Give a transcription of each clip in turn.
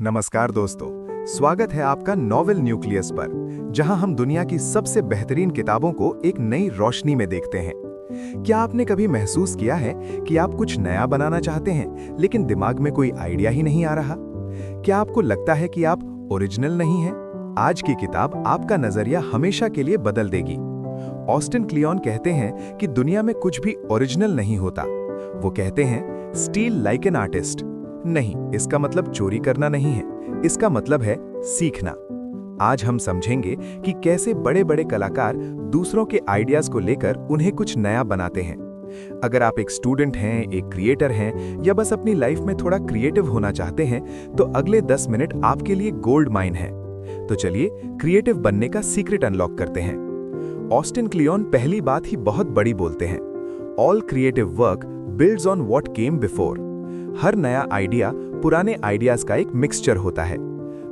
नमस्कार दोस्तों, स्वागत है आपका नॉवेल न्यूक्लियस पर, जहां हम दुनिया की सबसे बेहतरीन किताबों को एक नई रोशनी में देखते हैं। क्या आपने कभी महसूस किया है कि आप कुछ नया बनाना चाहते हैं, लेकिन दिमाग में कोई आइडिया ही नहीं आ रहा? क्या आपको लगता है कि आप ओरिजिनल नहीं हैं? आज की किताब आपका नजरिया हमेशा के लिए बदल देगी। ऑस्टिन क्लियॉन कहते हैं कि दुनिया में कुछ भी ओरिजिनल नहीं होता। वो कहते हैं, स्टील लाइक एन आर्टिस्ट। नहीं, इसका मतलब चोरी करना नहीं है, इसका मतलब है सीखना। आज हम समझेंगे कि कैसे बड़े बड़े कलाकार दूसरों के आइडियाज को लेकर उन्हें कुछ नया बनाते हैं। अगर आप एक स्टूडेंट हैं, एक क्रिएटर हैं, या बस अपनी लाइफ में थोड़ा क्रिएटिव होना चाहते हैं, तो अगले 10 मिनट आपके लिए गोल्ड माइन है। तो चलिए क्रिएटिव बनने का सीक्रेट अनलॉक करते हैं। ऑस्टिन क्लियॉन पहली बात ही बहुत बड़ी बोलते हैं, all creative work builds on what came before. हर नया आइडिया पुराने आइडियाज का एक मिक्सचर होता है।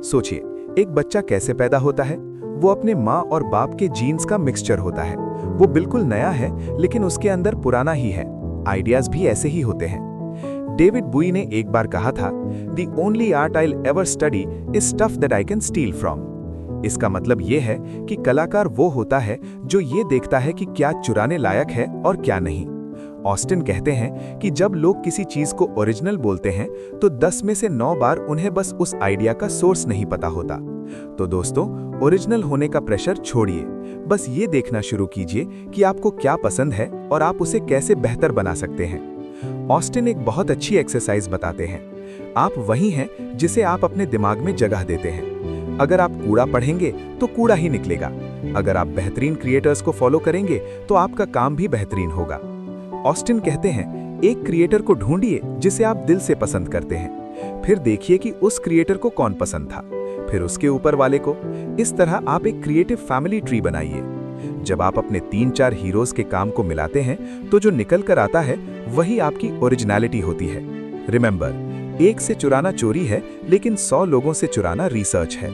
सोचिए, एक बच्चा कैसे पैदा होता है? वो अपने माँ और बाप के जीन्स का मिक्सचर होता है। वो बिल्कुल नया है, लेकिन उसके अंदर पुराना ही है। आइडियाज भी ऐसे ही होते हैं। डेविड बुई ने एक बार कहा था, "The only art I'll ever study is stuff that I can steal from." इसका मतलब ये है कि कलाकार वो होता है जो ये देखता है कि क्या चुराने लायक है और क्या नहीं। ऑस्टिन कहते हैं कि जब लोग किसी चीज को ओरिजिनल बोलते हैं, तो 10 में से 9 बार उन्हें बस उस आइडिया का सोर्स नहीं पता होता। तो दोस्तों, ओरिजिनल होने का प्रेशर छोड़िए, बस ये देखना शुरू कीजिए कि आपको क्या पसंद है और आप उसे कैसे बेहतर बना सकते हैं। ऑस्टिन एक बहुत अच्छी एक्सरसाइज बताते हैं। आप वही हैं जिसे आप अपने दिमाग में जगह देते हैं। अगर आप कूड़ा पढ़ेंगे तो कूड़ा ही निकलेगा। अगर आप बेहतरीन क्रिएटर्स को फॉलो करेंगे तो आपका काम भी बेहतरीन होगा। ऑस्टिन कहते हैं, एक क्रिएटर को ढूंढिए जिसे आप दिल से पसंद करते हैं। फिर देखिए कि उस क्रिएटर को कौन पसंद था, फिर उसके ऊपर वाले को। इस तरह आप एक क्रिएटिव फैमिली ट्री बनाइए। जब आप अपने 3-4 हीरोज के काम को मिलाते हैं, तो जो निकल कर आता है वही आपकी ओरिजिनलिटी होती है। रिमेंबर, एक से चुराना चोरी है, लेकिन 100 लोगों से चुराना रिसर्च है।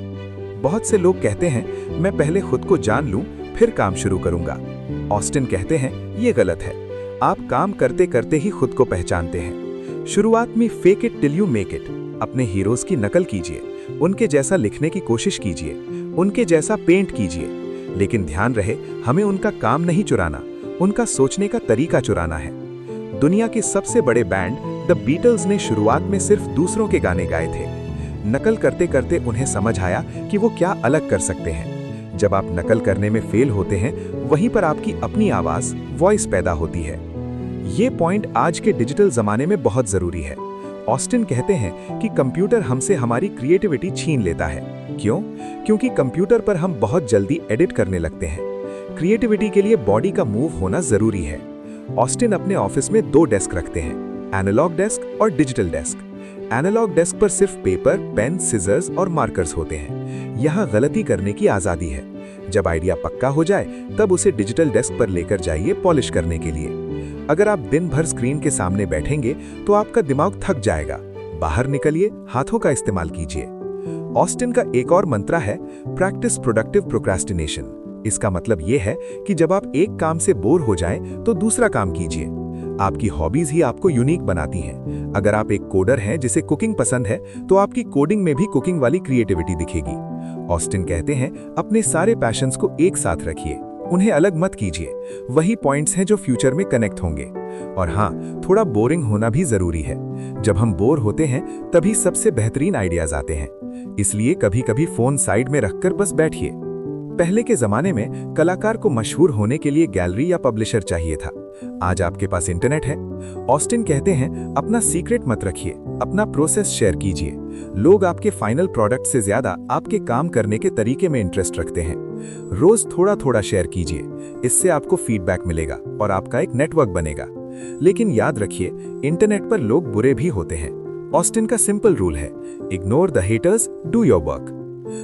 बहुत से लोग कहते हैं, मैं पहले खुद को जान लूं, फिर काम शुरू करूंगा। ऑस्टिन कहते हैं, ये गलत है। आप काम करते करते ही खुद को पहचानते हैं। शुरुआत में fake it till you make it. अपने हीरोज की नकल कीजिए, उनके जैसा लिखने की कोशिश कीजिए, उनके जैसा पेंट कीजिए। लेकिन ध्यान रहे, हमें उनका काम नहीं चुराना, उनका सोचने का तरीका चुराना है। दुनिया के सबसे बड़े बैंड द बीटल्स ने शुरुआत में सिर्फ दूसरों के गाने गाए थे। नकल करते करते उन्हें समझ आया कि वो क्या अलग कर सकते हैं। जब आप नकल करने में फेल होते हैं, वहीं पर आपकी अपनी आवाज, वॉइस पैदा होती है। ये पॉइंट आज के डिजिटल जमाने में बहुत जरूरी है। ऑस्टिन कहते हैं कि कंप्यूटर हमसे हमारी क्रिएटिविटी छीन लेता है। क्यों? क्योंकि कंप्यूटर पर हम बहुत जल्दी एडिट करने लगते हैं। क्रिएटिविटी के लिए बॉडी का मूव होना जरूरी है। ऑस्टिन अपने ऑफिस में 2 डेस्क रखते हैं, एनालॉग डेस्क और डिजिटल डेस्क। एनालॉग डेस्क पर सिर्फ पेपर, पेन, सिजर्स और मार्कर्स होते हैं। यहाँ गलती करने की आजादी है। जब आइडिया पक्का हो जाए, तब उसे डिजिटल डेस्क पर लेकर जाइए पॉलिश करने के लिए। अगर आप दिन भर स्क्रीन के सामने बैठेंगे तो आपका दिमाग थक जाएगा। बाहर निकलिए, हाथों का इस्तेमाल कीजिए। ऑस्टिन का एक और मंत्र है, प्रैक्टिस प्रोडक्टिव प्रोक्रेस्टिनेशन। इसका मतलब यह है कि जब आप एक काम से बोर हो जाएं, तो दूसरा काम कीजिए। आपकी हॉबीज ही आपको यूनिक बनाती हैं। अगर आप एक कोडर हैं जिसे कुकिंग पसंद है, तो आपकी कोडिंग में भी कुकिंग वाली क्रिएटिविटी दिखेगी। ऑस्टिन कहते हैं, अपने सारे पैशंस को एक साथ रखिए, उन्हें अलग मत कीजिए। वही पॉइंट्स हैं जो फ्यूचर में कनेक्ट होंगे। और हाँ, थोड़ा बोरिंग होना भी जरूरी है। जब हम बोर होते हैं, तभी सबसे बेहतरीन आइडियाज आते हैं। इसलिए कभी कभी फोन साइड में रखकर बस बैठिए। पहले के जमाने में कलाकार को मशहूर होने के लिए गैलरी या पब्लिशर चाहिए था। आज आपके पास इंटरनेट है। ऑस्टिन कहते हैं, अपना सीक्रेट मत रखिए, अपना प्रोसेस शेयर कीजिए। लोग आपके फाइनल प्रोडक्ट से ज्यादा आपके काम करने के तरीके में इंटरेस्ट रखते हैं। रोज थोड़ा थोड़ा शेयर कीजिए, इससे आपको फीडबैक मिलेगा और आपका एक नेटवर्क बनेगा। लेकिन याद रखिए, इंटरनेट पर लोग बुरे भी होते हैं। ऑस्टिन का सिंपल रूल है, ignore the haters, do your work.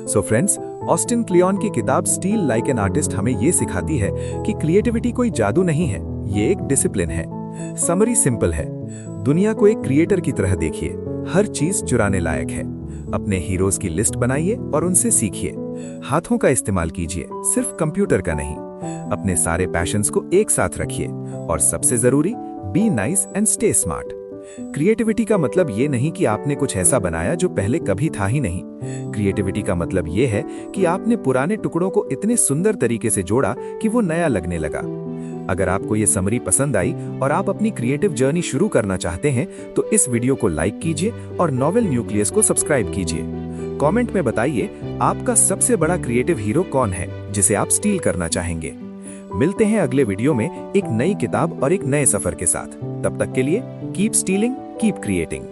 So friends, Austin Kleon की किताब स्टील लाइक एन आर्टिस्ट हमें ये सिखाती है कि क्रिएटिविटी कोई जादू नहीं है, ये एक डिसिप्लिन है। समरी सिंपल है, दुनिया को एक क्रिएटर की तरह देखिए, हर चीज चुराने लायक है। अपने हीरोज की लिस्ट बनाइए और उनसे सीखिए। हाथों का इस्तेमाल कीजिए, सिर्फ कंप्यूटर का नहीं। अपने सारे पैशंस को एक साथ रखिए और सबसे जरूरी, be nice and stay smart. Creativity का मतलब ये नहीं कि आपने कुछ ऐसा बनाया जो पहले कभी था ही नहीं। क्रिएटिविटी का मतलब ये है कि आपने पुराने टुकड़ों को इतने सुंदर तरीके से जोड़ा कि वो नया लगने लगा। अगर आपको ये समरी पसंद आई और आप अपनी क्रिएटिव जर्नी शुरू करना चाहते हैं तो इस वीडियो को लाइक कीजिए और नॉवेल न्यूक्लियस को सब्सक्राइब कीजिए। कमेंट में बताइए आपका सबसे बड़ा क्रिएटिव हीरो कौन है जिसे आप स्टील करना चाहेंगे। मिलते हैं अगले वीडियो में एक नई किताब और एक नए सफर के साथ। तब तक के लिए कीप स्टीलिंग, कीप क्रिएटिंग।